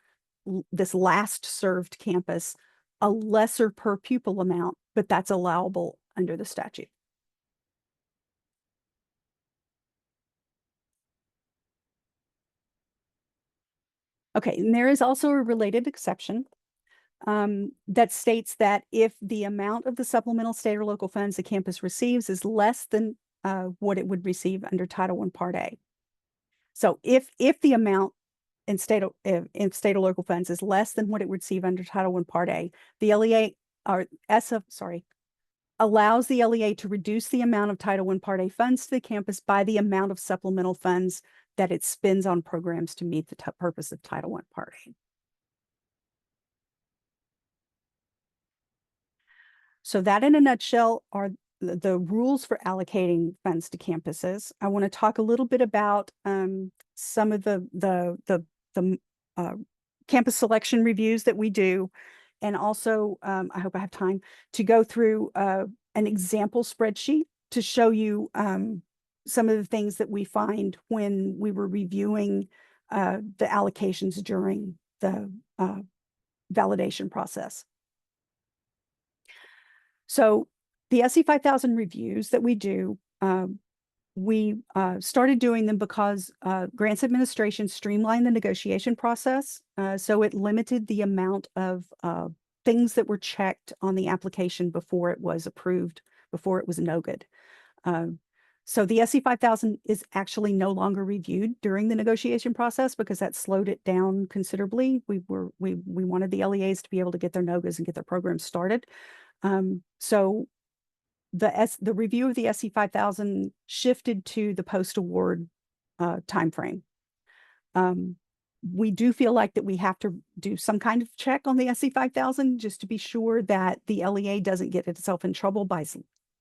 this last served campus, a lesser per pupil amount, but that's allowable under the statute. Okay, and there is also a related exception that states that if the amount of the supplemental state or local funds the campus receives is less than what it would receive under Title I Part A. So if the amount in state or local funds is less than what it would receive under Title I Part A, the LEA allows the LEA to reduce the amount of Title I Part A funds to the campus by the amount of supplemental funds that it spends on programs to meet the purpose of Title I Part A. So that in a nutshell are the rules for allocating funds to campuses. I want to talk a little bit about some of the campus selection reviews that we do. And also, I hope I have time to go through an example spreadsheet to show you some of the things that we find when we were reviewing the allocations during the validation process. So the SE 5000 reviews that we do, we started doing them because grants administration streamlined the negotiation process. So it limited the amount of things that were checked on the application before it was approved, before it was no-good. So the SE 5000 is actually no longer reviewed during the negotiation process because that slowed it down considerably. We wanted the LEAs to be able to get their no-goes and get their programs started. So the review of the SE 5000 shifted to the post-award timeframe. We do feel like that we have to do some kind of check on the SE 5000 just to be sure that the LEA doesn't get itself in trouble by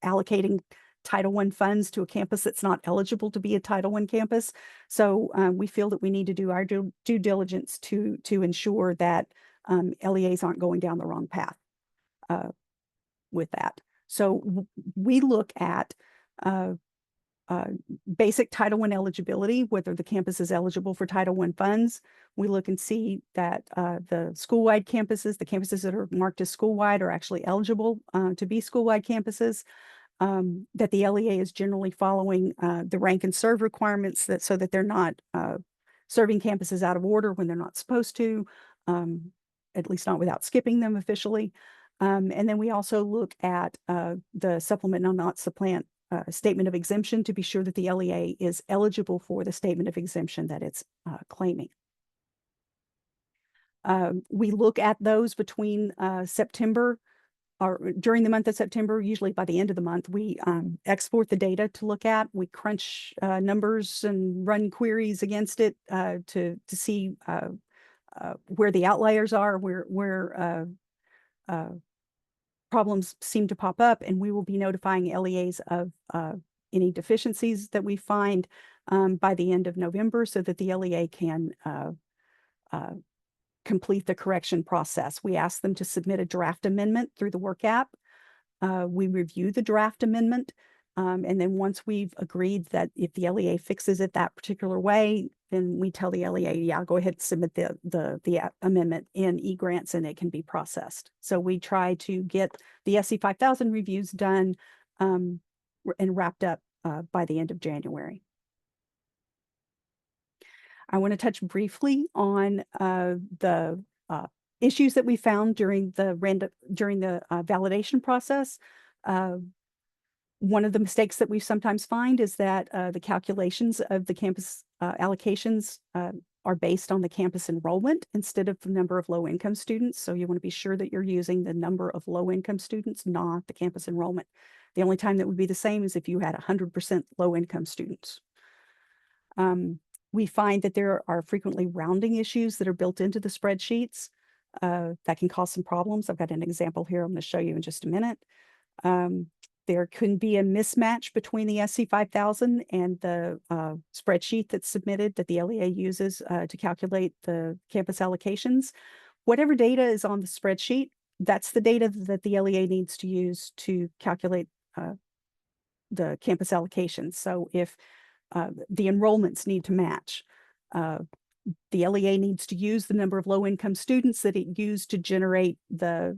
allocating Title I funds to a campus that's not eligible to be a Title I campus. So we feel that we need to do our due diligence to ensure that LEAs aren't going down the wrong path with that. So we look at basic Title I eligibility, whether the campus is eligible for Title I funds. We look and see that the school-wide campuses, the campuses that are marked as school-wide, are actually eligible to be school-wide campuses. That the LEA is generally following the rank and serve requirements, so that they're not serving campuses out of order when they're not supposed to, at least not without skipping them officially. And then we also look at the supplement, not supplant statement of exemption to be sure that the LEA is eligible for the statement of exemption that it's claiming. We look at those between September or during the month of September. Usually by the end of the month, we export the data to look at. We crunch numbers and run queries against it to see where the outliers are, where problems seem to pop up, and we will be notifying LEAs of any deficiencies that we find by the end of November, so that the LEA can complete the correction process. We ask them to submit a draft amendment through the work app. We review the draft amendment, and then once we've agreed that if the LEA fixes it that particular way, then we tell the LEA, yeah, go ahead and submit the amendment in eGrants and it can be processed. So we try to get the SC 5000 reviews done and wrapped up by the end of January. I want to touch briefly on the issues that we found during the validation process. One of the mistakes that we sometimes find is that the calculations of the campus allocations are based on the campus enrollment instead of the number of low-income students. So you want to be sure that you're using the number of low-income students, not the campus enrollment. The only time that would be the same is if you had 100% low-income students. We find that there are frequently rounding issues that are built into the spreadsheets that can cause some problems. I've got an example here I'm going to show you in just a minute. There can be a mismatch between the SC 5000 and the spreadsheet that's submitted that the LEA uses to calculate the campus allocations. Whatever data is on the spreadsheet, that's the data that the LEA needs to use to calculate the campus allocations. So if the enrollments need to match, the LEA needs to use the number of low-income students that it used to generate the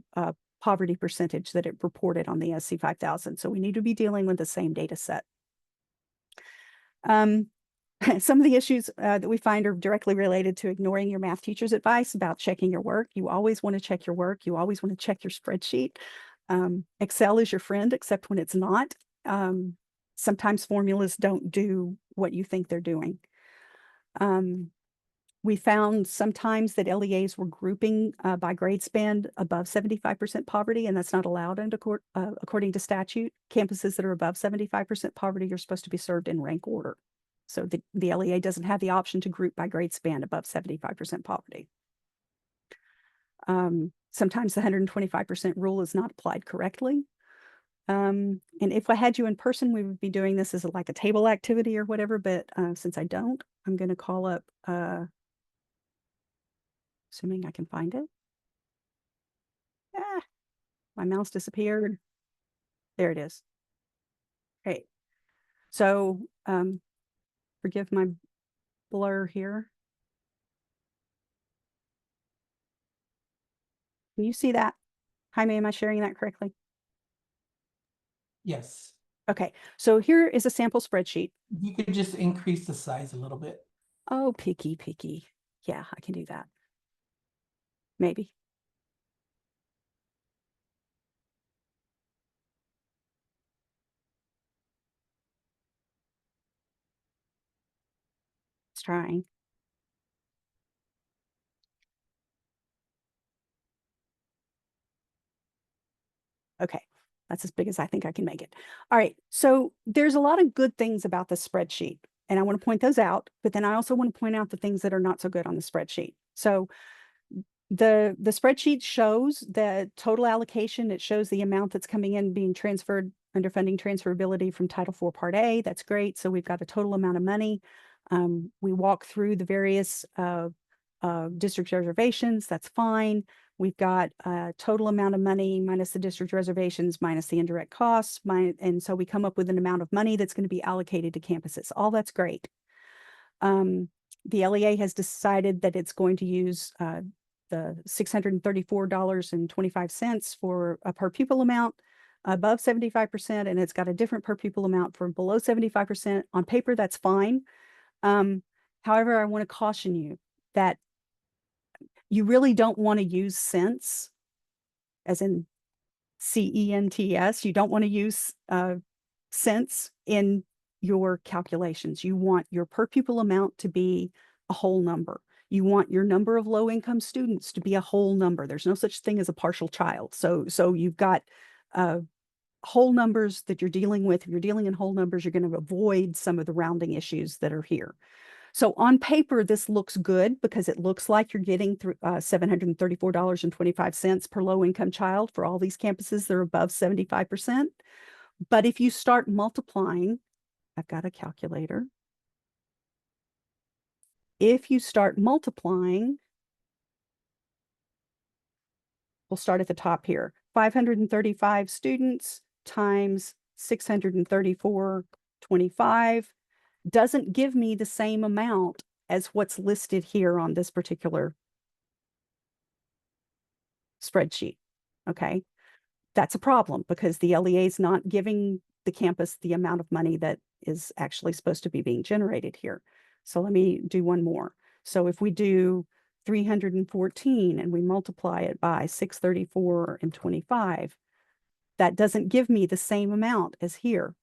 poverty percentage that it reported on the SC 5000. So we need to be dealing with the same data set. Some of the issues that we find are directly related to ignoring your math teacher's advice about checking your work. You always want to check your work. You always want to check your spreadsheet. Excel is your friend, except when it's not. Sometimes formulas don't do what you think they're doing. We found sometimes that LEAs were grouping by grade span above 75% poverty, and that's not allowed according to statute. Campuses that are above 75% poverty are supposed to be served in rank order. So the LEA doesn't have the option to group by grade span above 75% poverty. Sometimes the 125% rule is not applied correctly. And if I had you in person, we would be doing this as like a table activity or whatever, but since I don't, I'm going to call up, assuming I can find it. Ah, my mouse disappeared. There it is. Okay. So forgive my blur here. Can you see that? Jaime, am I sharing that correctly? Yes. Okay, so here is a sample spreadsheet. You could just increase the size a little bit. Oh, picky. Yeah, I can do that. Maybe. It's trying. Okay, that's as big as I think I can make it. All right, so there's a lot of good things about the spreadsheet, and I want to point those out, but then I also want to point out the things that are not so good on the spreadsheet. So the spreadsheet shows the total allocation. It shows the amount that's coming in being transferred under funding transferability from Title IV Part A. That's great. So we've got a total amount of money. We walk through the various district reservations, that's fine. We've got a total amount of money minus the district reservations, minus the indirect costs, and so we come up with an amount of money that's going to be allocated to campuses. All that's great. The LEA has decided that it's going to use the $634.25 for a per pupil amount above 75%, and it's got a different per pupil amount for below 75%. On paper, that's fine. However, I want to caution you that you really don't want to use cents, as in CENTS. You don't want to use cents in your calculations. You want your per pupil amount to be a whole number. You want your number of low-income students to be a whole number. There's no such thing as a partial child. So you've got whole numbers that you're dealing with. If you're dealing in whole numbers, you're going to avoid some of the rounding issues that are here. So on paper, this looks good because it looks like you're getting $734.25 per low-income child for all these campuses that are above 75%. But if you start multiplying, I've got a calculator. If you start multiplying, we'll start at the top here. 535 students times 634.25 doesn't give me the same amount as what's listed here on this particular spreadsheet. Okay. That's a problem because the LEA is not giving the campus the amount of money that is actually supposed to be being generated here. So let me do one more. So if we do 314 and we multiply it by 634.25, that doesn't give me the same amount as here.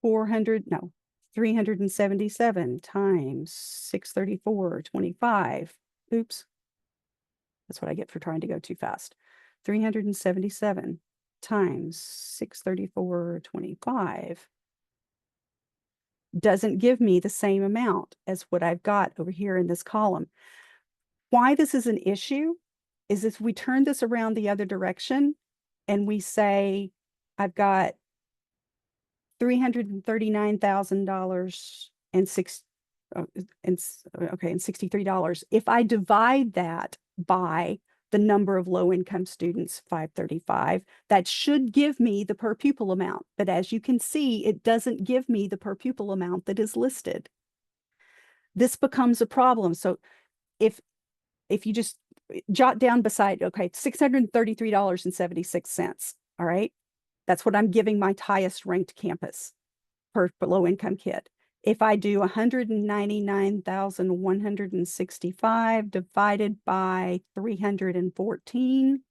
377 times 634.25. Oops. That's what I get for trying to go too fast. 377 times 634.25 doesn't give me the same amount as what I've got over here in this column. Why this is an issue is if we turn this around the other direction and we say, I've got $339,000 and $63. If I divide that by the number of low-income students, 535, that should give me the per pupil amount. But as you can see, it doesn't give me the per pupil amount that is listed. This becomes a problem. So if you just jot down beside, okay, $633.76, all right? That's what I'm giving my highest ranked campus per low-income kid. If I do 199,165 divided by 314,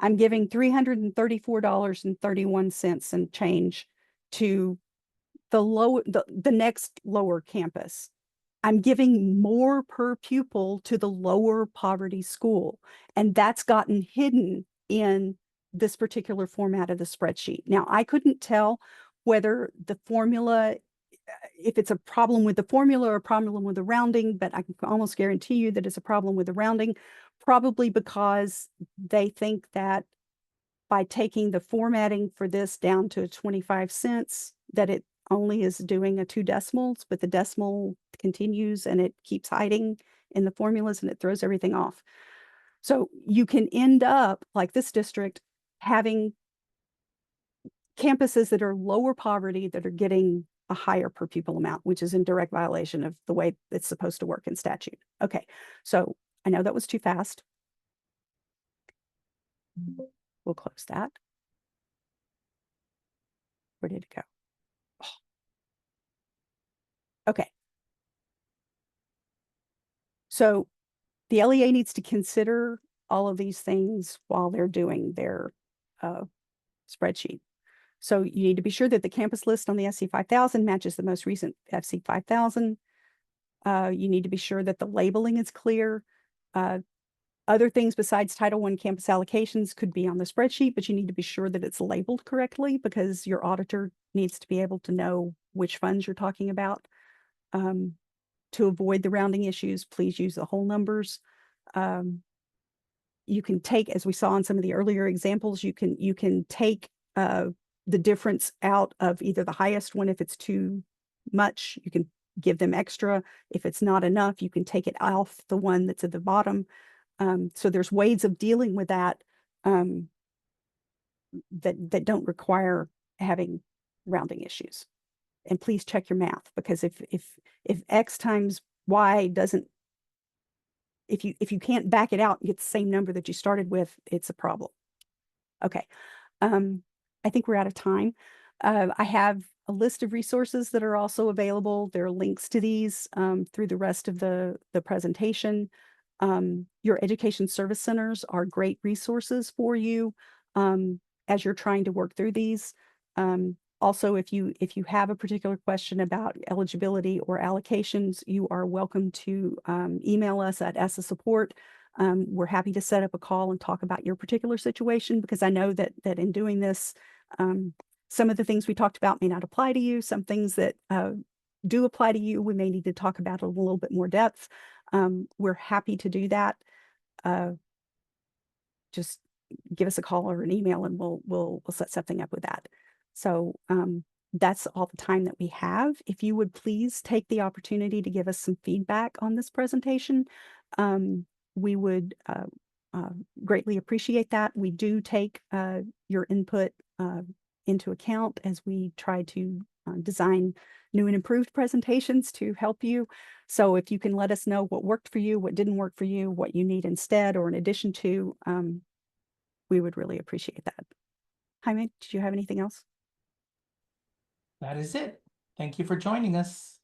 I'm giving $334.31 and change to the next lower campus. I'm giving more per pupil to the lower poverty school, and that's gotten hidden in this particular format of the spreadsheet. Now, I couldn't tell whether the formula, if it's a problem with the formula or a problem with the rounding, but I can almost guarantee you that it's a problem with the rounding, probably because they think that by taking the formatting for this down to 25 cents, that it only is doing a 2 decimals, but the decimal continues and it keeps hiding in the formulas and it throws everything off. So you can end up, like this district, having campuses that are lower poverty that are getting a higher per pupil amount, which is in direct violation of the way it's supposed to work in statute. Okay, so I know that was too fast. We'll close that. Where did it go? Oh. Okay. So the LEA needs to consider all of these things while they're doing their spreadsheet. So you need to be sure that the campus list on the SC 5000 matches the most recent FC 5000. You need to be sure that the labeling is clear. Other things besides Title I campus allocations could be on the spreadsheet, but you need to be sure that it's labeled correctly because your auditor needs to be able to know which funds you're talking about. To avoid the rounding issues, please use the whole numbers. You can take, as we saw in some of the earlier examples, you can take the difference out of either the highest one. If it's too much, you can give them extra. If it's not enough, you can take it off the one that's at the bottom. So there's ways of dealing with that that don't require having rounding issues. And please check your math, because if X times Y doesn't, if you can't back it out and get the same number that you started with, it's a problem. Okay. I think we're out of time. I have a list of resources that are also available. There are links to these through the rest of the presentation. Your education service centers are great resources for you as you're trying to work through these. Also, if you have a particular question about eligibility or allocations, you are welcome to email us at ESSA support. We're happy to set up a call and talk about your particular situation, because I know that in doing this, some of the things we talked about may not apply to you. Some things that do apply to you, we may need to talk about a little bit more depth. We're happy to do that. Just give us a call or an email, and we'll set something up with that. So that's all the time that we have. If you would please take the opportunity to give us some feedback on this presentation, we would greatly appreciate that. We do take your input into account as we try to design new and improved presentations to help you. So if you can let us know what worked for you, what didn't work for you, what you need instead or in addition to, we would really appreciate that. Jaime, did you have anything else? That is it. Thank you for joining us.